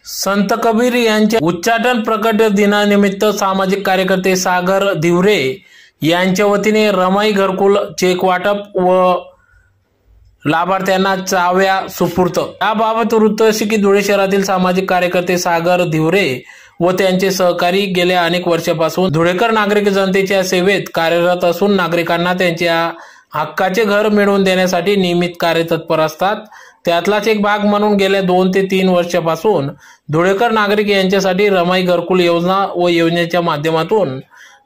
संत कबीर यांच्या उच्चाटन प्रकट दिनानिमित्त सामाजिक कार्यकर्ते सागर धिवरे यांच्या वतीने रमाई घरकुल चेक वाटप व लाभार्थ्यांना चाव्या सुपूर्त। याबाबत वृत्त असे की धुळे शहरातील सामाजिक कार्यकर्ते सागर धिवरे व त्यांचे सहकारी गेल्या अनेक वर्षापासून धुळेकर नागरिक जनतेच्या सेवेत कार्यरत असून नागरिकांना त्यांच्या हक्काचे घर मिळवून देण्यासाठी नियमित कार्यतत्पर असतात। त्यातलाच एक भाग म्हणून गेल्या 2 ते 3 वर्षापासून धुळेकर नागरिक यांच्यासाठी रमाई घरकुल योजना व योजनेच्या माध्यमातून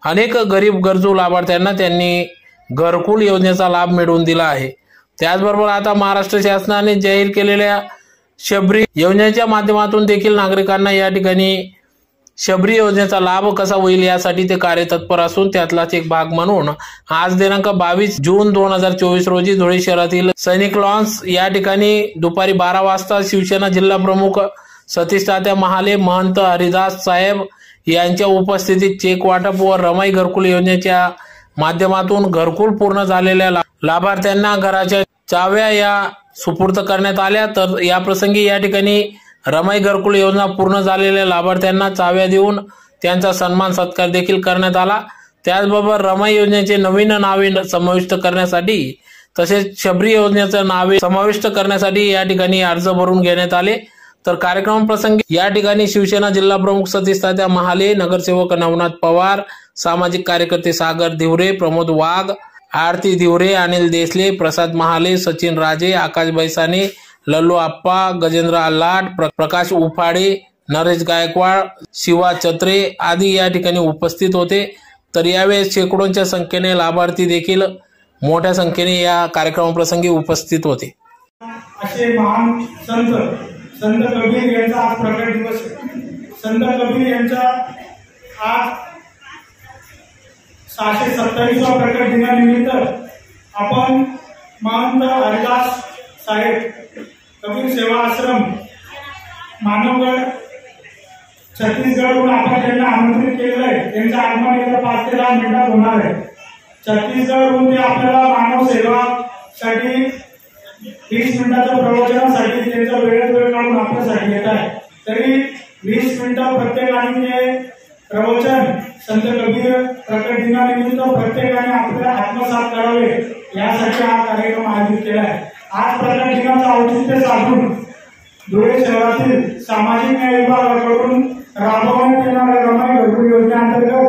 अनेक गरीब गरजू लाभार्थ्यांना त्यांनी घरकुल योजनेचा लाभ मिळवून दिला आहे। त्याचबरोबर आता महाराष्ट्र शासनाने जाहीर केलेल्या शबरी योजनेच्या माध्यमातून देखील नागरिकांना या ठिकाणी शबरी योजनेचा लाभ कसा होईल यासाठी ते कार्यतत्पर असून त्यातलाच एक भाग म्हणून आज दिनांक 22 जून 2024 रोजी धुळे शहरातील सैनिक लॉन्स या ठिकाणी दुपारी 12 वाजता शिवसेना जिल्हा प्रमुख सतीश तात्या महाले, महंत हरिदास साहेब यांच्या उपस्थितीत चेक वाटप व रमाई घरकुल योजनेच्या माध्यमातून घरकुल पूर्ण झालेल्या लाभार्थ्यांना घराच्या चाव्या या सुपूर्त करण्यात आल्या। तर या प्रसंगी या ठिकाणी रमाई घरकुल योजना पूर्ण झालेल्या लाभार्थ्यांना चाव्या देऊन त्यांचा सन्मान सत्कार देखील करण्यात आला। त्याचबरोबर रमाई योजनेचे नवीन नावे समाविष्ट करण्यासाठी तसेच शबरी योजनेचे नावे समाविष्ट करण्यासाठी या ठिकाणी अर्ज भरून घेण्यात आले। तर कार्यक्रम प्रसंगी या ठिकाणी शिवसेना जिल्हा प्रमुख सतीश तात्या महाले, नगरसेवक नवनाथ पवार, सामाजिक कार्यकर्ते सागर धिवरे, प्रमोद वाघ, आरती धिवरे, अनिल देसले, प्रसाद महाले, सचिन राजे, आकाश बैसाने, लल्लू आप्पा, गजेंद्र आल्हाट, प्रकाश उफाडे, नरेश गायकवाड, शिवा चत्रे आदी या ठिकाणी उपस्थित होते। तर यावेळेस शेकडोंच्या संख्येने लाभार्थी देखील मोठ्या संख्येने या कार्यक्रमाप्रसंगी उपस्थित होते। असे महान संत कबीर यांचा आज प्रकट दिवस आहे। संत कबीर यांचा आज 627वा प्रकट दिनानिमित्त आपण महंत हरिदास साहेब कबीर सेवा आश्रम मानवगड छत्तीसगडहून आपण त्यांना आमंत्रित केलेलं आहे। त्यांचं आगमन येत्या 5 ते 10 मिनिटात होणार आहे। छत्तीसगडहून ते आपल्याला मानव सेवासाठी 20 मिनिटाच्या प्रवचनासाठी त्यांचा वेळ काढून आपल्यासाठी येत आहे। तरी 20 मिनिटं प्रत्येकाने ते प्रवचन संत कबीर प्रकट दिनानिमित्त प्रत्येकाने आपल्या आत्मसात करावे यासाठी हा कार्यक्रम आयोजित केला आहे। आज प्रकट दिनाचं औचित्य साधून धुळे शहरातील सामाजिक न्याय विभागाकडून राबवण्यात येणाऱ्या रमाई घरकुल योजनेअंतर्गत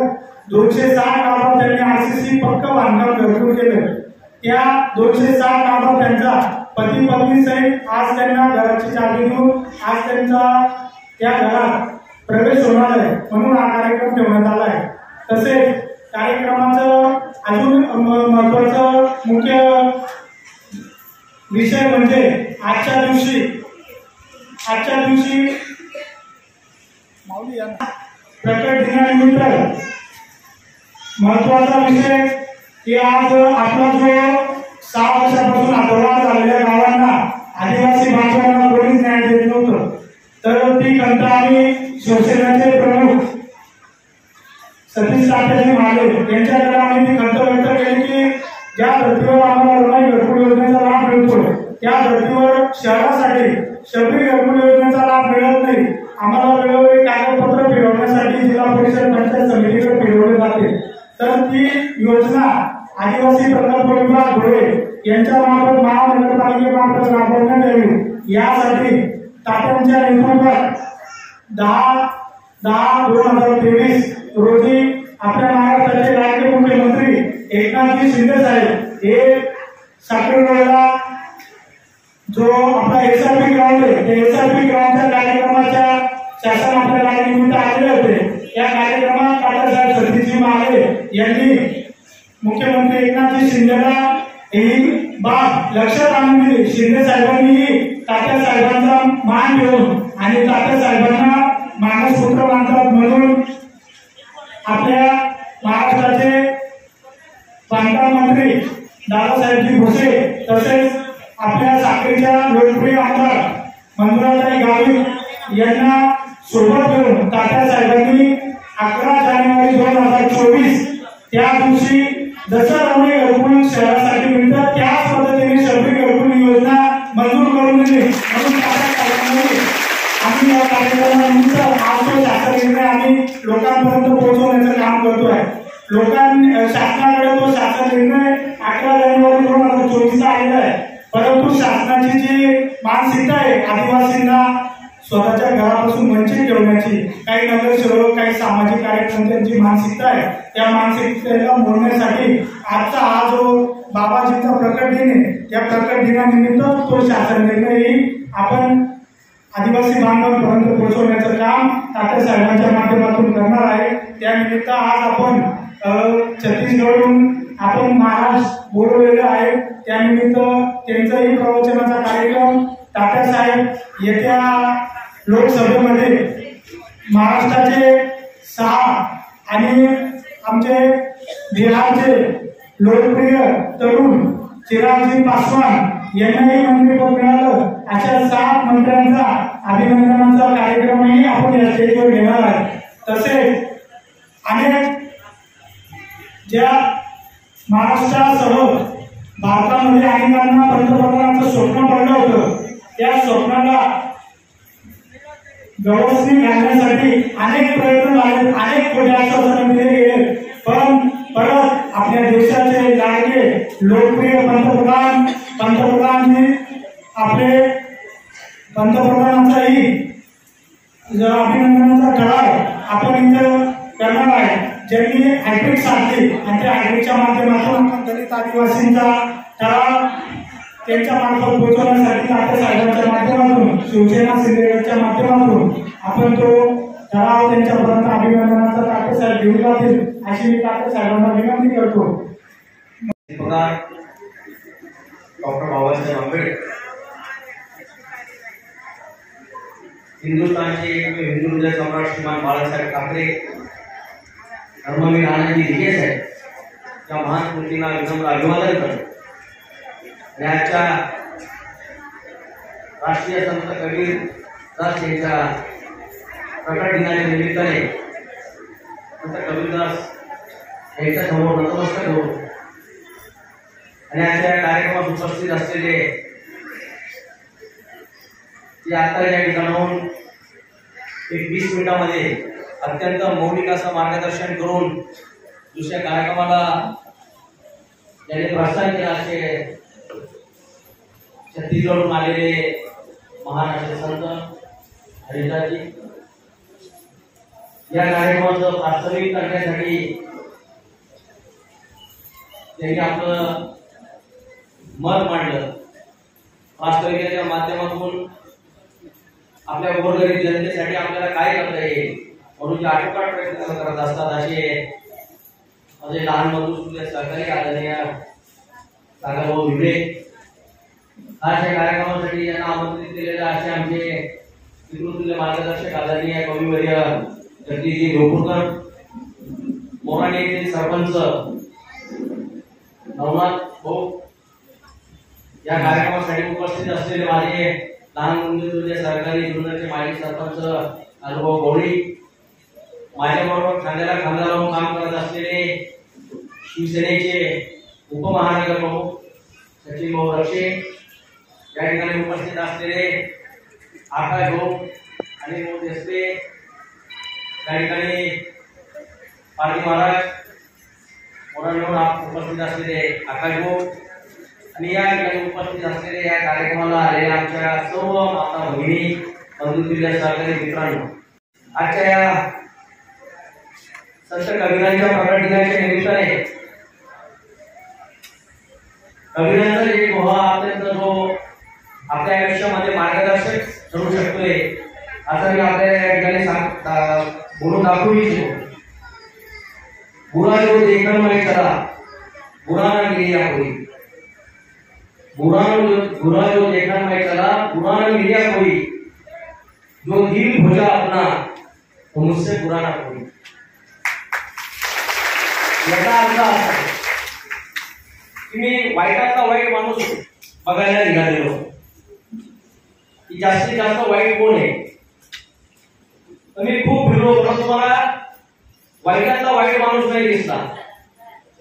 260 लाभार्थ्यांनी आरसीसी पक्क बांधकाम घरकुल केले। त्या 260 लाभार्थ्यांचा पती पत्नी सहित आज त्यांना घराची चावी देऊन आज त्यांचा त्या घरात प्रवेश होणार आहे, म्हणून हा कार्यक्रम ठेवण्यात आला आहे। तसेच कार्यक्रमाचं अजून महत्वाचं मुख्य विषय म्हणजे आजच्या दिवशी प्रकट दिनानिमित्त महत्वाचा विषय की आज आपला जो 6 वर्षापासून आंदोलन झालेल्या गावांना आदिवासी बांधवांना कोणीच न्याय देत नव्हतं। तर ती खंत आम्ही शिवसेनेचे प्रमुख सतीश तात्याजी महाले यांच्याकडे आम्ही ती खंत व्यक्त केली की ज्या धर्तीवर आम्हाला रमाई घरकुल योजनेचा लाभ मिळतो त्या धर्तीवर शहरासाठी शबरी घरकुल योजनेचा लाभ मिळत नाही। आम्हाला वेळोवेळी कागदपत्र फिरवण्यासाठी जिल्हा परिषद पंचायत समितीकडे फिरवले जाते। तर ती योजना आदिवासी प्रकल्प विभाग धुळे यांच्या मार्फत महानगरपालिकेमार्फत राबवण्यात यावी यासाठी तात्यांच्या नेतृत्वात 10/10/2023 रोजी आपल्या महाराष्ट्राचे लाडके मुख्यमंत्री एकनाथजी शिंदे साहेब हे साखरेवाडीला जो आपला एसआरपी ग्राउंड आहे त्या एसआरपी ग्राउंडच्या कार्यक्रमाच्या शासन आपल्या निमित्त आलेले होते। या कार्यक्रमात तात्यासाहेब सतीशजी महाले यांनी मुख्यमंत्री एकनाथजी शिंदेला ही बाब लक्षात आणून दिली। शिंदे साहेबांनी तात्या साहेबांचा मान घेऊन आणि तात्या साहेबांना मानसपुत्र मानतात म्हणून आपल्या महाराष्ट्राचे बांधकाम मंत्री दादासाहेबजी भुसे तसेच आपल्या साखरेच्या लोकप्रिय आमदार मंजुळाताई गावित यांना सोबत घेऊन तात्या साहेबांनी 11 जानेवारी 2024 त्या दिवशी जसं रमाई घरकुल शहरासाठी मिळतं त्याच पद्धतीने शबरी घरकुल योजना मंजूर करून दिली। म्हणून तात्या साहेबांनी आम्ही या कार्यक्रमानिमित्त आज तो शासन निर्णय आम्ही लोकांपर्यंत पोहोचवण्याचं काम करतोय. शासनाकडे तो शासन निर्णय 11 जानेवारी 2024 आलेला आहे. परंतु शासनाची जी मानसिकता आहे आदिवासींना स्वतःच्या घरापासून वंचित ठेवण्याची, काही नगरसेवक काही सामाजिक कार्यकर्त्यांची मानसिकता आहे, त्या मानसिकतेला मोडण्यासाठी आजचा हा जो बाबाजींचा प्रकट दिन आहे, त्या प्रकट दिनानिमित्त तो शासन निर्णयही आपण आदिवासी बांधवांपर्यंत पोहोचवण्याचं काम तात्यासाहेबांच्या माध्यमातून करणार आहे. त्यानिमित्त आज आपण छत्तीसगडहून आपण महाराष्ट्र बोलवलेलं आहे. त्यानिमित्त त्यांचाही प्रवचनाचा कार्यक्रम तात्यासाहेब येत्या लोकसभेमध्ये महाराष्ट्राचे 6 आणि आमचे बिहारचे लोकप्रिय तरुण चिरागजी पासवान यांनाही मंत्रिपद मिळालं, अशा 7 मंत्र्यांचा अभिनंदनाचा कार्यक्रमही आपण या स्टेजवर घेणार आहे. तसेच अनेक ज्या महाराष्ट्रासह भारतामध्ये अनेकांना पंतप्रधानांचं स्वप्न पडलं होतं, त्या स्वप्नाला गवसणी घालण्यासाठी अनेक प्रयत्न झाले, अनेक खोटे आश्वासन दिले गेले, पण परत आपल्या देशाचे लाडके लोकप्रिय पंतप्रधानांनी आपले पंतप्रधानांचाही अभिनंदनाचा ठराव आपण इथं करणार आहे, ज्यांनी हॅट्रिक साधली आणि त्या हॅट्रिकच्या माध्यमातून दलित आदिवासींचा ठराव त्यांच्या मार्फत पोहोचवण्यासाठी तात्यासाहेबांच्या माध्यमातून शिवसेना शिंदेच्या माध्यमातून आपण तो ठराव त्यांच्यापर्यंत अभिनंदनाचा तात्यासाहेब घेऊन जातील अशी मी तात्यासाहेबांना विनंती करतो. डॉक्टर बाबासाहेब आंबेडकर हिंदुस्थानचे हिंदू हृदय सम्राट श्रीमान बाळासाहेब ठाकरे धर्मवीर आनंदी दिघे साहेब या महान कृतींना विनम्र अभिवादन करतो. आजच्या राष्ट्रीय संत कबीर दास यांच्या प्रकट दिनाच्या निमित्ताने संत कबीरदास यांच्या समोर नतमस्तक होतो आणि आजच्या कार्यक्रमात उपस्थित असलेले ते आता या ठिकाणाहून एक 20 मिनिटांमध्ये अत्यंत मौलिक असं मार्गदर्शन करून दुसऱ्या कार्यक्रमाला ज्याने प्रस्थान केला असे छत्तीसगडहून आलेले महाराष्ट्र संत हरिदासजी या कार्यक्रमाचं प्रास्ताविक करण्यासाठी त्यांनी आपलं मत मांडलं. वास्तविकतेच्या माध्यमातून आपल्या गोरगरीब जनतेसाठी आपल्याला काय करता येईल म्हणून जे आटोकाट प्रयत्न करत असतात असे माझे लहान बंधू सहकारी आदरणीय सागरभाऊ भिवरे अशा कार्यक्रमासाठी यांना आमंत्रित केलेले असे आमचे पितृतुल्य मार्गदर्शक आदरणीय कविवर्य जगदीशजी ढोपूरकर, मोराणे येथील सरपंच नवनाथ भाऊ, या कार्यक्रमासाठी उपस्थित असलेले माझे लहान बंधू सरकारी जुन्नरचे माजी सरपंच अनुभव गवळी, माझ्याबरोबर खांद्याला खांदा लावून काम करत असलेले शिवसेनेचे उपमहानगर प्रमुख सचिन भाऊ रक्षे, या ठिकाणी उपस्थित असलेले आकाश भाऊ आणि भाऊ देसले, या ठिकाणी पार्टी महाराज मोरांवर उपस्थित असलेले आकाश भाऊ आणि या ठिकाणी उपस्थित असलेले या कार्यक्रमाला आलेल्या आमच्या सर्व माता भगिनी बंधुतुल्य सहकारी मित्रांनो, आजच्या या संत कबीरांच्या प्रकट दिनाच्या निमित्ताने कबीरांचा जे दोहा अत्यंत जो आपल्या आयुष्यामध्ये मार्गदर्शक ठरू शकतोय असं मी आपल्याला या ठिकाणी बोलून दाखवू इच्छितो. बुरा जो देखन में चला बुरा न मिलिया कोई, बुरा जो देखन में चला बुरा न मिलिया कोई, जो दिल खोजा अपना तो मुझसे बुरा ना कोई. याचा अर्थ असा की मी वाईटातला वाईट माणूस बघायला निघालेलो की जास्तीत जास्त वाईट कोण आहे. मी खूप फिरलो परंतु मला वाईटातला वाईट माणूस नाही दिसला.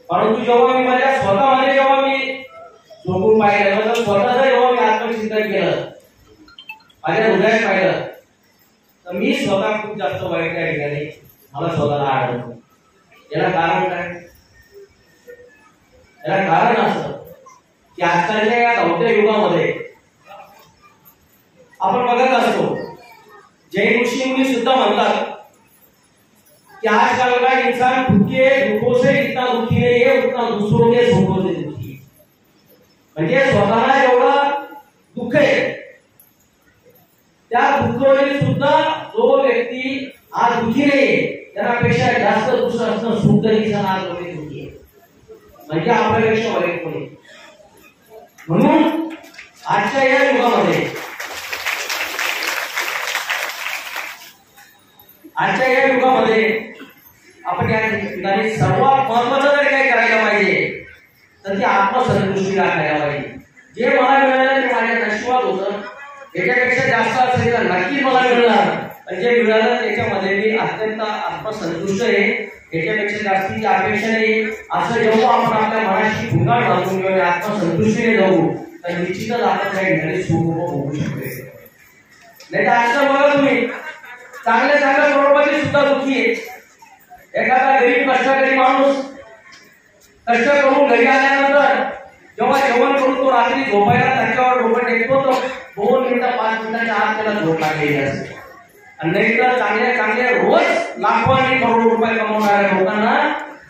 परंतु जेव्हा मी माझ्या स्वतःमध्ये जेव्हा मी झोपून पाहिलं, स्वतःच जेव्हा मी आत्मचिंतन केलं, माझ्या हृदयात पाहिलं तर मी स्वतः खूप जास्त वाईट त्या ठिकाणी मला स्वतःला आढळतो. याला कारण काय? याला कारण असं की आजकालच्या या धावत्या युगामध्ये आपण बघत असतो, जैन ऋषी मुनी सुद्धा म्हणतात कि आजकल का इंसान खुद के दुखों से इतना दुखी नहीं है उतना दूसरों के सुखों से दुखी है. म्हणजे स्वतःला एवढं दुःख आहे, त्या दुःखाने सुद्धा जो व्यक्ती आज दुखी नाही त्यापेक्षा जास्त दुसरं असणं सुख तरी आज दुखी आहे. म्हणजे आपल्यापेक्षा वाईट कोणी. म्हणून आजच्या या युगामध्ये आपण या ठिकाणी सर्वात महत्वाचं जर काही करायला पाहिजे तर ते आत्मसंतुष्टी राखायला पाहिजे. जे मला मिळालं ते माझ्या नशिबात होतं, याच्यापेक्षा जास्त असेल तर नक्की मला मिळणार, पण जे मिळालं त्याच्यामध्ये मी अत्यंत आत्मसंतुष्ट आहे. याच्यापेक्षा जास्तीची अपेक्षा नाही. असं जेव्हा आपण आपल्या मनाशी भुंगाट घालून किंवा आत्मसंतुष्टीने जाऊ तर निश्चितच आपण काही घरी सुख होऊ शकते. नाही तर आजकाल बघा तुम्ही चांगल्या करोडपती सुद्धा दुःखी आहे. एखादा गरीब कष्टकरी माणूस कष्ट करून घरी आल्यानंतर जेव्हा जेवण करून तो रात्री झोपायला त्याच्यावर डोकं टेकतो तो 2 मिनिटं 5 मिनिटाच्या आत त्याला झोप लागलेली असते. आणि नाही तर चांगले रोज लाखो आणि करोडो रुपये कमवणाऱ्या लोकांना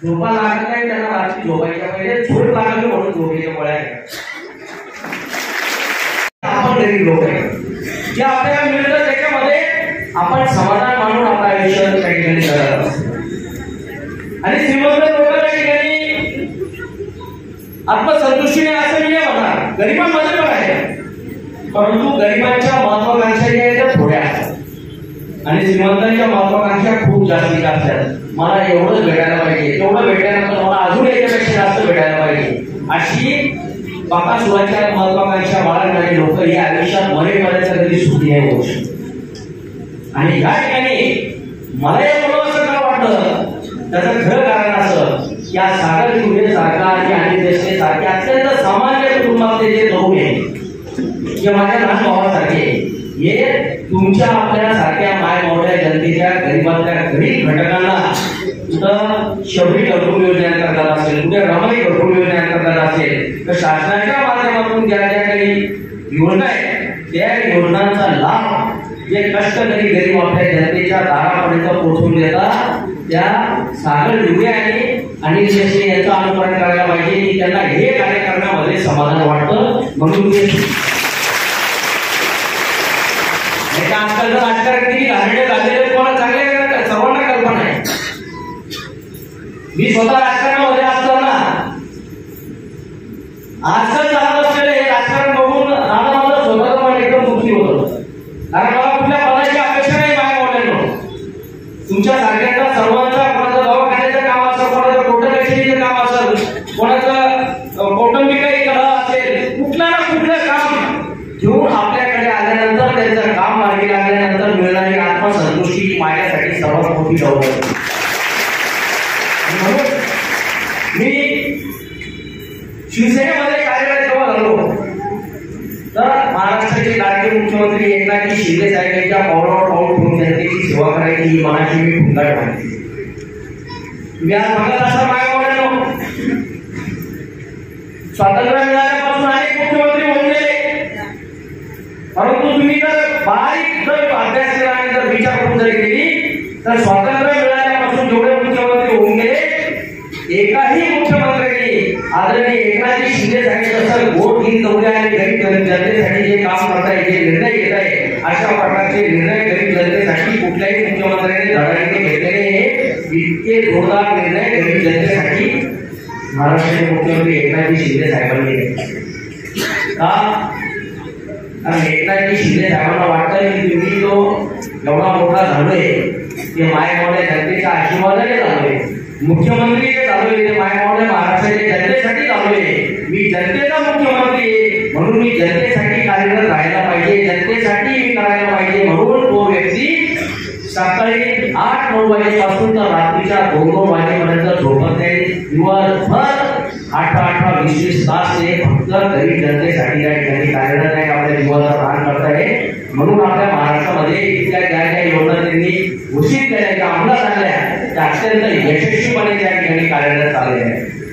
झोपा लागत नाही. त्यांना रात्री झोपायच्या पहिले झोप लागली म्हणून झोपेच्या गोळ्या घेतात. आपण गरीब लोक आहे, जे आपल्याला मिळतं त्याच्यामध्ये आपण समाधान मानून आपलं आयुष्य त्या ठिकाणी जगत असतो. आणि श्रीमंत लोक त्या ठिकाणी आत्मसंतुष्टीने असं मी म्हणणार, गरिबांमध्ये पण आहे, परंतु गरिबांच्या महत्वाकांक्षा ज्या आहेत त्या थोड्या आणि श्रीमंतांच्या महत्वाकांक्षा खूप जास्तीत जास्त आहेत. मला एवढंच भेटायला पाहिजे, तेवढं भेटल्यानंतर मला अजून याच्यापेक्षा जास्त भेटायला पाहिजे, अशी बाकासुराच्या महत्वाकांक्षा बाळगणारे लोक या आयुष्यात मरेपर्यंत कधी सुखी नाही होऊ शकत. आणि या ठिकाणी मला हे असं का वाटतं, त्याचं खरं कारण असं की या सागर दिवरे सारखा आणि देशने सारखे अत्यंत सामान्य कुटुंबातले जे तरुण आहेत, जे माझ्या लहान भावासारखे, हे तुमच्या आपल्या सारख्या मायमोठ्या जनतेच्या गरीबातल्या गरीब घटकांना कुठं शबरी घरकुल योजनेअंतर्गत असेल, कुठे रमाई घरकुल योजनेअंतर्गत असेल, तर शासनाच्या माध्यमातून ज्या ज्या काही योजना आहेत त्या योजनांचा लाभ जे कष्टकरी गरीब आपल्या जनतेच्या दारापर्यंत पोहोचवून देतात, त्या सागर दिवरे आणि अनिल देशे यांचं अनुकरण करायला पाहिजे की त्यांना हे कार्य करण्यामध्ये समाधान वाटतं. म्हणून आजकाल जर राजकारण किती घालणे झालेले तुम्हाला चांगले सर्वांना कल्पना आहे. मी स्वतः राजकारणामध्ये असताना आजकाल चालत असलेलं हे राजकारण बघून राणा माझं स्वतःचं पण एकदम दुःखी होतं. कारण मला कुठल्या पदाची अपेक्षा नाही बाहेर बोलायला. तुमच्या सारख्यांचा सर्वांचा कोणाचं दवाखान्याचं काम असेल, कोणाचं कोटकचेरीचं काम असेल, कोणाचं कौटुंबिकही कला असेल, कुठलं ना कुठलं काम घेऊन आपल्याकडे आल्यानंतर त्यांचं काम मार्गी लागल्यानंतर मिळणारी आत्मसंतुष्टी माझ्यासाठी सर्वात मोठी दौलत. म्हणून मी शिवसेनेमध्ये कार्यरत जेव्हा झालो तर महाराष्ट्राचे लाडके मुख्यमंत्री एकनाथ शिंदे साहेब यांच्या पावलावर पाऊल ठेवून जनतेची सेवा करायची ही मनाची मी भुंगाट मानली. तुम्ही आज बघत असा मायेमुळे स्वातंत्र्य मिळाल्यापासून अनेक मुख्यमंत्री होऊन गेले, परंतु तुम्ही जर बारीक जर अभ्यास केला आणि जर विचार करून जर केली तर स्वातंत्र्य मिळाल्यापासून जेवढे मुख्यमंत्री होऊन गेले, एकाही मुख्यमंत्र्यांनी आदरणीय एकनाथ शिंदे साहेब जसं गोट घेऊन तेवढ्या आणि गरीब जनतेसाठी जे काम करताय, जे निर्णय घेत आहे, अशा प्रकारचे निर्णय गरीब जनतेसाठी कुठल्याही मुख्यमंत्र्यांनी धडाडीने घेतलेले इतके जोरदार निर्णय गरीब जनतेसाठी महाराष्ट्राचे मुख्यमंत्री एकनाथ शिंदे साहेबांनी घेतले. का? कारण एकनाथ शिंदे साहेबांना वाटतं की तुम्ही जो एवढा मोठा झालोय ते मायेमुळे जनतेच्या आशीर्वादाने झालोय, मुख्यमंत्री जे झालोय ते मायेमुळे महाराष्ट्राच्या जनतेसाठी झालोय, मी जनतेचा मुख्यमंत्री आहे म्हणून मी जनतेसाठी कार्यरत राहायला पाहिजे, जनतेसाठी मी करायला पाहिजे. म्हणून तो व्यक्ती सकाळी 8-9 वाजेपासून तर रात्रीच्या 2-2 वाजेपर्यंत झोपत नाही. दिवसभर 18-20 तास ते फक्त गरीब जनतेसाठी या ठिकाणी कार्यरत आहे, आपल्या जीवाचा दान करत आहे. म्हणून आपल्या महाराष्ट्रामध्ये निधीच्या ज्या ज्या योजना त्यांनी घोषित केल्या, ज्या अंमलात आणल्या, त्या अत्यंत यशस्वीपणे त्या ठिकाणी कार्यरत चालल्या आहेत.